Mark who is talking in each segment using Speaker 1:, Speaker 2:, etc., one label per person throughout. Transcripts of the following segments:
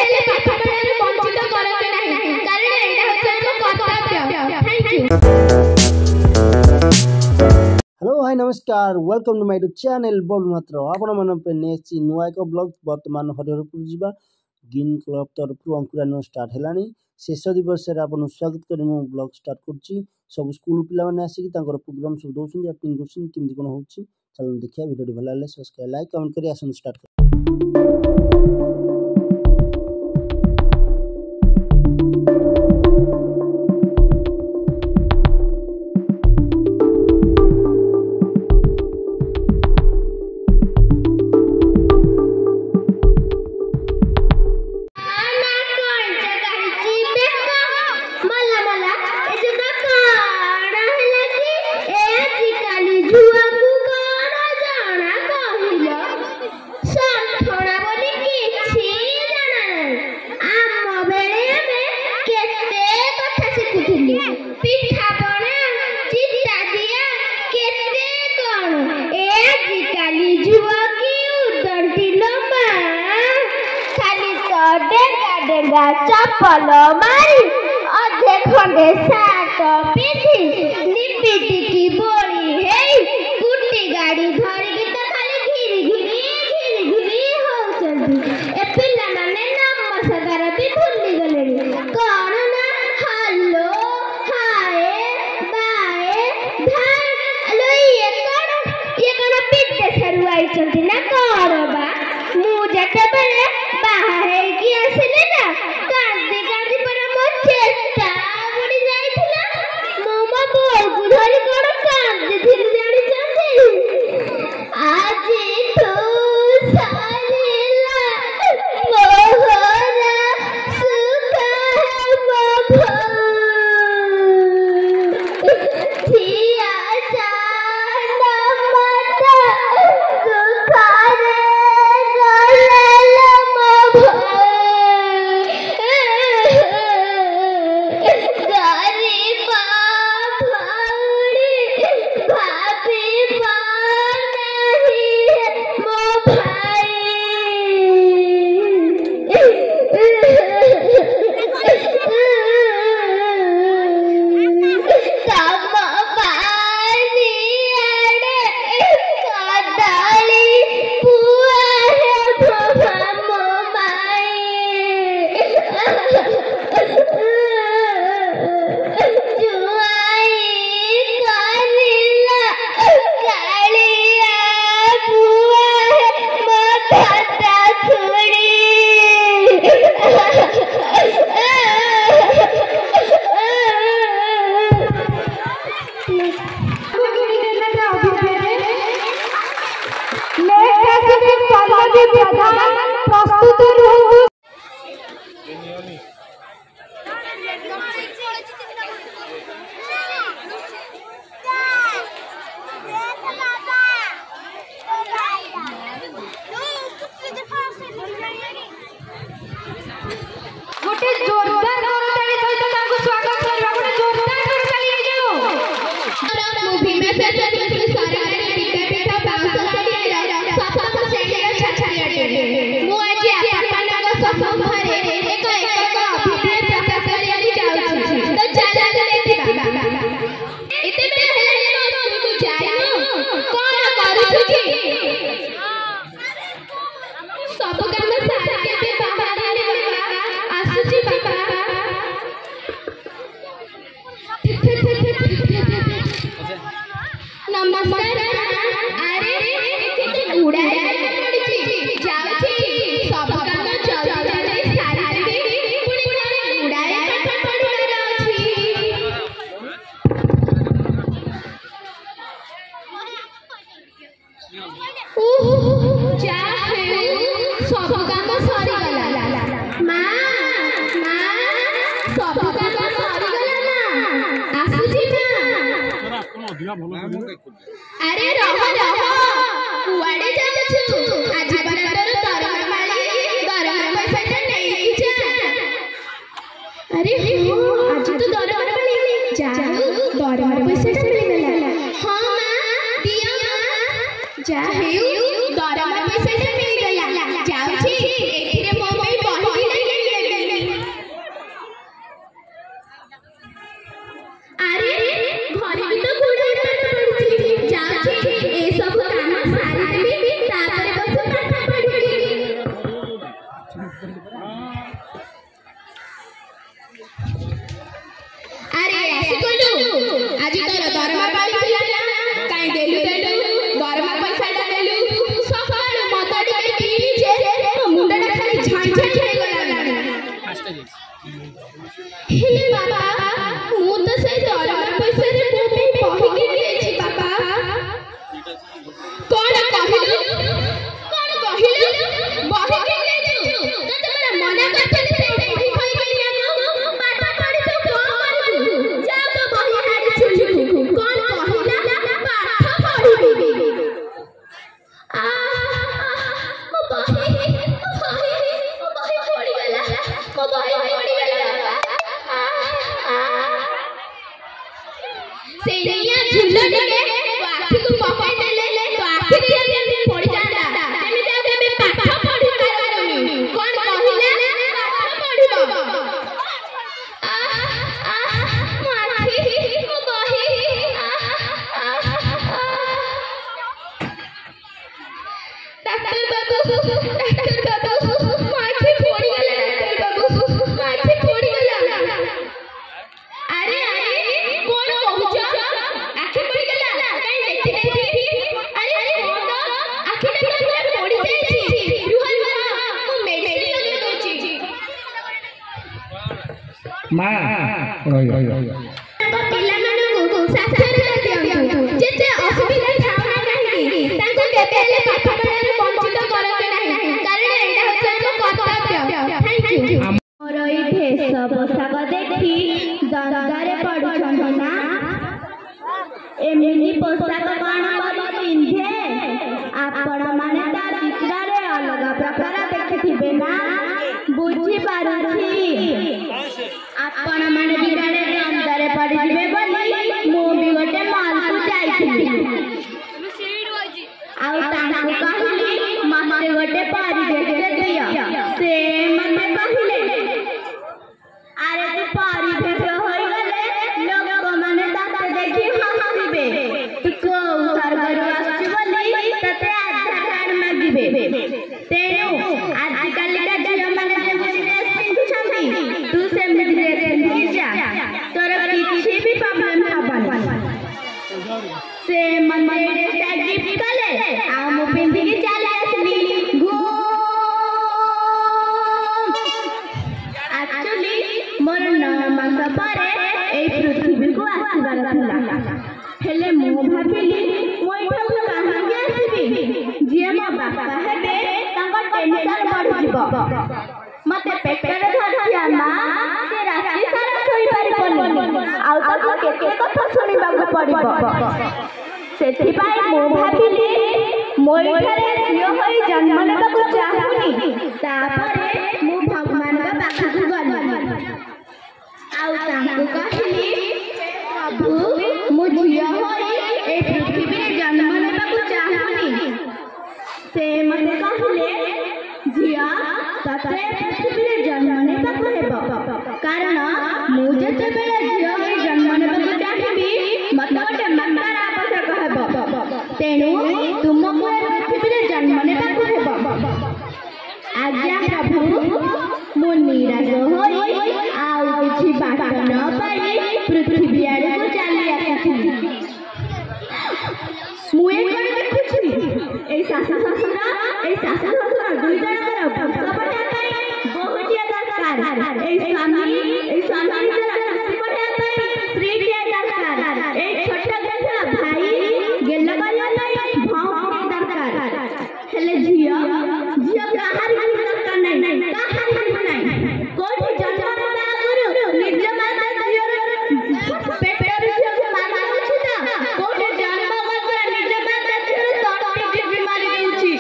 Speaker 1: ହେଲେ ପାଠ ପଢ଼ାରୁ ବଞ୍ଚିତ କରନ୍ତୁ ନାହିଁ କାରଣ ଏଇଟା ହେଉଛି ଆମ କର୍ତ୍ତବ୍ୟ। Thank you.
Speaker 2: हेलो हाय नमस्कार welcome to my YouTube channel बोल मात्र आपण मन पे नेसी नुआ एक ब्लॉग वर्तमान हरिहरपुर जीवा ग्रीन क्लब तरफ अंकुरान स्टार्ट हेलानी शेष दिवस रे आपन स्वागत करी मु ब्लॉग स्टार्ट करची सब स्कूल पिला माने आसी कि तांकर प्रोग्राम सब दोछन एक्टिंग करछन किमि कोन होछि चलो देखिया वीडियो भल लागले सब्सक्राइब लाइक कमेंट करी आसन स्टार्ट कर।
Speaker 1: चप्पल मारी अधे खंडे सात पिठी निपिटिकी बोली हे गुटी गाड़ी धरिकी तो खाली घिरी घिरी होउछंती ए पिला माने नमस्कार भी भूली गलेनी कोन ना हेलो हाय बाय धाय हेलो ये कोन पिटे सरू आइछंती ना कोन बा मु जते बेले बाहर की आसिले ना अरे रहो कुआडे जाउछु आज बराबर दरबार माली गरम पैसा नहीं जा अरे आज तो दरबार माली जाऊ दरबार पैसा मिल गला हां मां दिया मां जा हेउ दरबार पैसा मिल गला जाउछि एथिरे मम्मी बही नहीं ସେଇଆ ଝୁଲ ଟିକେ ତୋ ଆଖିକୁ ପକାଇ ଦେଲେ ତୋ ଆଖିରେ ଯେମିତି ପଡ଼ିଯାଆନ୍ତା ଏମିତି ଆଉ କେବେ ପାଠ ପଢ଼ି ପାରିବୁନି। କ'ଣ କହିଲା ପାଠ ପଢ଼ିବ? ମୋ ଆଖି ମୋ ବହି ଡାକ୍ତର ବାବୁ ମୋ ଆଖି ପୋଡ଼ିଗଲା। ଡାକ୍ତର ବାବୁ ମୋ ଆଖି ପୋଡ଼ିଗଲା। ଆରେ କ'ଣ କହୁଛ? ଆଖି ପୋଡ଼ିଗଲା? କାଇଁ ଦେଖି ଆରେ ମୋ ଆଖିଟା ପୁରା ପୋଡ଼ିଯାଇଛି। ରୁହ ମୁଁ ମେଡ଼ିସିନ ଲଗେଇ ଦେଉଛି।
Speaker 3: ମା
Speaker 1: ପିଲାମାନଙ୍କୁ ସାକ୍ଷରତା ଦିଅନ୍ତୁ। ଯେତେ ଅସୁବିଧା ଥାଉ ନା କାହିଁକି ତାଙ୍କୁ କେବେ ହେଲେ ପାଠ ପଢ଼ାରୁ ବଞ୍ଚିତ କରନ୍ତୁ ନାହିଁ, କାରଣ ଏଇଟା ହେଉଛି ଆମ କର୍ତ୍ତବ୍ୟ। Thank you. ମୋର ଏଇ ଭେଷ ପୋଷାକ ଦେଖି ଦ୍ୱନ୍ଦ୍ୱରେ ପଡ଼ୁଛନ୍ତି ନା? ଏମିତି ପୋଷାକ କ'ଣ କରି ପିନ୍ଧେ? ଆପଣମାନେ ତା ଚିତ୍ରରେ ଅଲଗା ପ୍ରକାର ଦେଖିଥିବେ ନା? ବୁଝିପାରୁଛି। ଆପଣମାନେ ବି କାଳେ ଦ୍ୱନ୍ଦ୍ୱରେ ପଡ଼ିଯିବେ ବୋଲି ମୁଁ ବି ଗୋଟେ ମଲକୁ ଯାଇଥିଲି। ଆଉ ତାଙ୍କୁ କହିଲି ମତେ ଗୋଟେ ପରିବେଶ ଦିଅ। ସେ ମତେ କହିଲେ ଆରେ ତୁ ପରିବେଶ ହୋଇଗଲେ ଲୋକମାନେ ତତେ ଦେଖି ହସିବେ। ତୁ କୋଉ ସ୍ୱର୍ଗରୁ ଆସିଛୁ ବୋଲି ତତେ ଆଧାର କାର୍ଡ ମାଗିବେ। ତେଣୁ ଆଜିକାଲିକା ଝିଅମାନେ ଯେମିତି ଡ୍ରେସ୍ ପିନ୍ଧୁଛନ୍ତି ତୁ ସେମିତି ଡ୍ରେସ୍ ପିନ୍ଧିକି ଯା, ତୋର କିଛି ବି ପ୍ରୋବ୍ଲେମ୍ ହବନି। ସେ ମତେ ଡ୍ରେସ୍ଟା ଗିଫ୍ଟ କଲେ ଆଉ ମୁଁ ପିନ୍ଧିକି ଚାଲି ଆସିଲି। ଆକ୍ଚୁଆଲି ମୋର 9 ମାସ ପରେ ଏଇ ପୃଥିବୀକୁ ଆସିବାର ଥିଲା, ହେଲେ ମୁଁ ଭାବିଲି ମୁଁ ଏଠାକୁ କାହିଁକି ଆସିବି? ଯିଏ ମୋ ବାପା ହେବେ ତାଙ୍କ ଟେନସନ୍ ବଢ଼ିଯିବ। ମତେ ପେଟରେ ଧରିଥିବା ମା ସେ ରାତି ସାରା ଶୋଇପାରିବନି, ଆଉ ତାକୁ କେତେ କଥା ଶୁଣିବାକୁ ପଡ଼ିବ। ସେଥିପାଇଁ ମୁଁ ଭାବିଲି ମୋ ଏଠାରେ ଝିଅ ହୋଇ ଜନ୍ମ ନେବାକୁ ଚାହୁଁନି। ତାପରେ ମୁଁ ଭଗବାନଙ୍କ ପାଖକୁ ଗଲି ଆଉ ତାଙ୍କୁ କହିଲି ପ୍ରଭୁ ମୁଁ ଝିଅ ହୋଇ ଏଇ ପୃଥିବୀରେ ଜନ୍ମ ନେବାକୁ ଚାହୁଁନି। ସେ ମତେ କହିଲେ ଝିଅ ତତେ ପୃଥିବୀରେ ଜନ୍ମ ନେବାକୁ ହେବ, କାରଣ ମୁଁ ଯେତେବେଳେ ଝିଅ ହୋଇ ଜନ୍ମ ନେବାକୁ ଚାହିଁବି ମତେ ଗୋଟେ ମାତାର ଆବଶ୍ୟକ ହେବ। ତେଣୁ ତୁମକୁ ଏ ପୃଥିବୀରେ ଜନ୍ମ ନେବାକୁ ହେବ। ଆଜ୍ଞା ପ୍ରଭୁ। ମୁଁ ନିରାଶ ହୋଇ ଆଉ କିଛି ବାଟ ନ ପାଇ ପୃଥିବୀ ଆଡ଼କୁ ଚାଲି ଆସିଥିଲି। ମୁଁ ଏଇଠି ଦେଖୁଛି ଏଇ ଶାଶୁ ଶ୍ୱଶୁର 2 ଜଣଙ୍କର ବଂଶ ପଢ଼ିବା ପାଇଁ ବୋହୂଟିଏ ଦରକାର। ଏଇ ସ୍ୱାମୀ ଚାକିରି ପଢ଼ିବା ପାଇଁ ସ୍ତ୍ରୀଟିଏ ଦରକାର। ଏଇ ଛୋଟ ଛୋଟ ଭାଇ ଗେଲ କରିବା ପାଇଁ ଭଉଣୀ ଦରକାର। ହେଲେ ଝିଅ କାହାରି ଦରକାର ନାହିଁ, କାହାରି ନାହିଁ। କୋଉଠି ଜନ୍ମ ନେବା ଆଗରୁ ନିଜ ମାତା ଝିଅର ପେଟରୁ ଝିଅକୁ ମାରି ଦେଉଛି ତ, କୋଉଠି ଜନ୍ମ କରିବା ନିଜ ମାତା ଝିଅର ତଣ୍ଟି ଟିପି ମାରି ଦେଉଛି।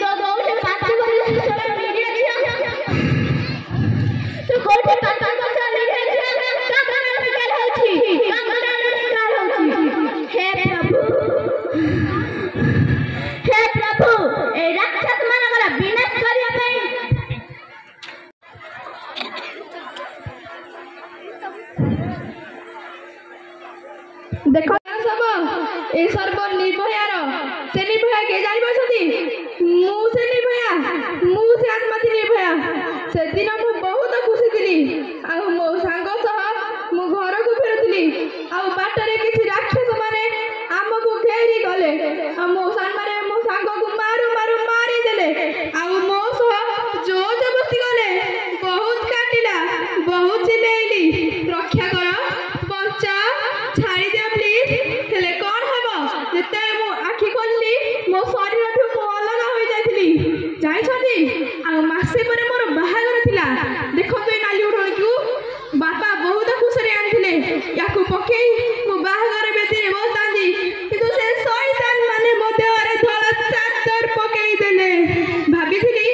Speaker 1: ତ କୋଉଠି ପାଠ ପଢ଼ିଲା ନିଜ ଝିଅ, ତ କୋଉଠି ପାଠ ପଢ଼ିଲା ନିଜ ଝିଅ କାମର ଶିକାର ହେଉଛି। ହେ ପ୍ରଭୁ ଏଇ ରାକ୍ଷସ ମାନଙ୍କର ବିନାଶ କରିବା ପାଇଁ
Speaker 4: ଦେଖ ସବୁ ଏ ସର୍ବ ନିର୍ଭୟାର ସେ ନିର୍ଭୟା କିଏ ଜାଣିପାରୁଛନ୍ତି? ମୁଁ ସେ ନିର୍ଭୟା, ମୁଁ ସେ ଆତ୍ମାତି ନିର୍ଭୟା। ସେଦିନ ମୁଁ ବହୁତ ଖୁସି ଥିଲି ଆଉ ମୋ ସାଙ୍ଗ ସହ ମୁଁ ଘରକୁ ଫେରୁଥିଲି ଆଉ ବାଟରେ କିଛି ରାକ୍ଷସ ମାନେ ଆମକୁ ଘେରି ଗଲେ ଆଉ ମୋ ସାଙ୍ଗକୁ ମାରିଦେଲେ ଆଉ ମୋ ସହ ଜୋର ଜବରଦସ୍ତି କଲେ। ବହୁତ କାଟିଲା, ବହୁତ ଚିଲେଇଲି ରକ୍ଷା କର, ବଞ୍ଚା, ଛାଡ଼ିଦିଅ ପ୍ଲିଜ। ହେଲେ କ'ଣ ହେବ? ଯେତେବେଳେ ମୁଁ ଆଖି ଖୋଲିଲି ମୋ ଶରୀରଠୁ ମୁଁ ଅଲଗା ହୋଇଯାଇଥିଲି ଜାଣିଛନ୍ତି। ଆଉ ମାସେ ପରେ ମୋର ବାହାଘର ଥିଲା। ଦେଖନ୍ତୁ ଏ ନାଲି ଉଠଣିକୁ ବାପା ବହୁତ ଖୁସିରେ ଆଣିଥିଲେ। ୟାକୁ ପକେଇ ମୋ ବାହାଘର ବେଦିରେ ବସାନ୍ତି, କିନ୍ତୁ ସେ ଶୈତାନ ମାନେ ମୋ ଦେହରେ ଧଳା ଚାଦର ପକେଇ ଦେଲେ। ଭାବିଥିଲି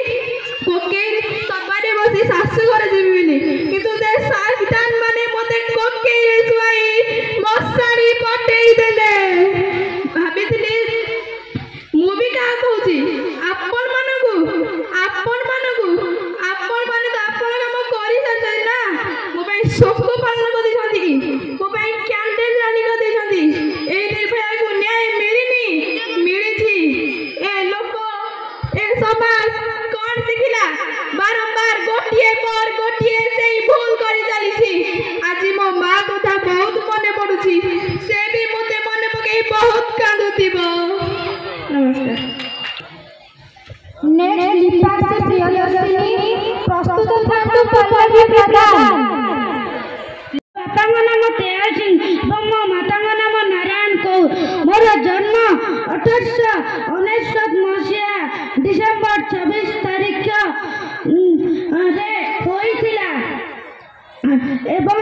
Speaker 4: ପକେଇ ସବାରେ ବସି ଶାଶୁ ଘରେ ଯିବି ବୋଲି, କିନ୍ତୁ ସେ ଶୈତାନ ମାନେ ମତେ କୋକେଇରେ ଶୁଆଇ ମଶାରୀ ପଟେ ଶୋକ ପାଳନ କରିଛନ୍ତି ମୋ ପାଇଁ କ୍ୟାଣ୍ଡେଲ ରାଲି କରିଦେଇଛନ୍ତି। ଏଇ ନିର୍ଭୟାକୁ ନ୍ୟାୟ ମିଳିଛି। ଏ ଲୋକ ଏ ସମାଜ କଣ ଶିଖିଲା? ବାରମ୍ବାର ଗୋଟିଏ ପରେ ଗୋଟିଏ ସେଇ ଭୁଲ କରି ଚାଲିଛି। ଆଜି ମୋ ମା କଥା ବହୁତ ମନେ ପଡୁଛି। ସେ ବି ମୋତେ ମନେ ପକେଇ ବହୁତ କାନ୍ଦୁଥିବ। ନମସ୍କାର।
Speaker 1: ପ୍ରସ୍ତୁତ ଥାନ୍ତୁ ପଲ୍ଲବୀ ପ୍ରଧାନ।
Speaker 3: ବାପାଙ୍କ ନାମ ତେୟା ସିଂ ଏବଂ ମୋ ମାତାଙ୍କ ନାମ ନାରାୟଣ କୌର। ମୋର ଜନ୍ମ 1899 ମସିହା ଡିସେମ୍ବର 26 ତାରିଖରେ ହୋଇଥିଲା ଏବଂ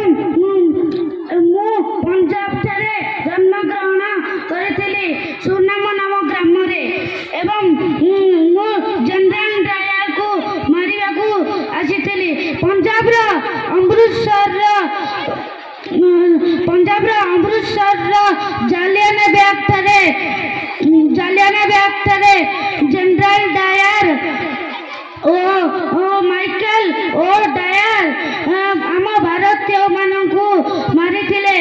Speaker 3: ମୁଁ ପଞ୍ଜାବରେ ଜନ୍ମଗ୍ରହଣ କରିଥିଲି ସୁନାମ ନାମ ଗ୍ରାମରେ। ଏବଂ ମୁଁ ଜେନେରାଲ ଡାୟାରକୁ ମାରିବାକୁ ଆସିଥିଲି। ପଞ୍ଜାବର ଅମୃତସରର ଜାଲିଆନାବାଗଠାରେ ଜେନେରାଲ ଡାୟାର ଓ ମାଇକେଲ ଓ ଡାୟାର ଆମ ଭାରତୀୟମାନଙ୍କୁ ମାରିଥିଲେ।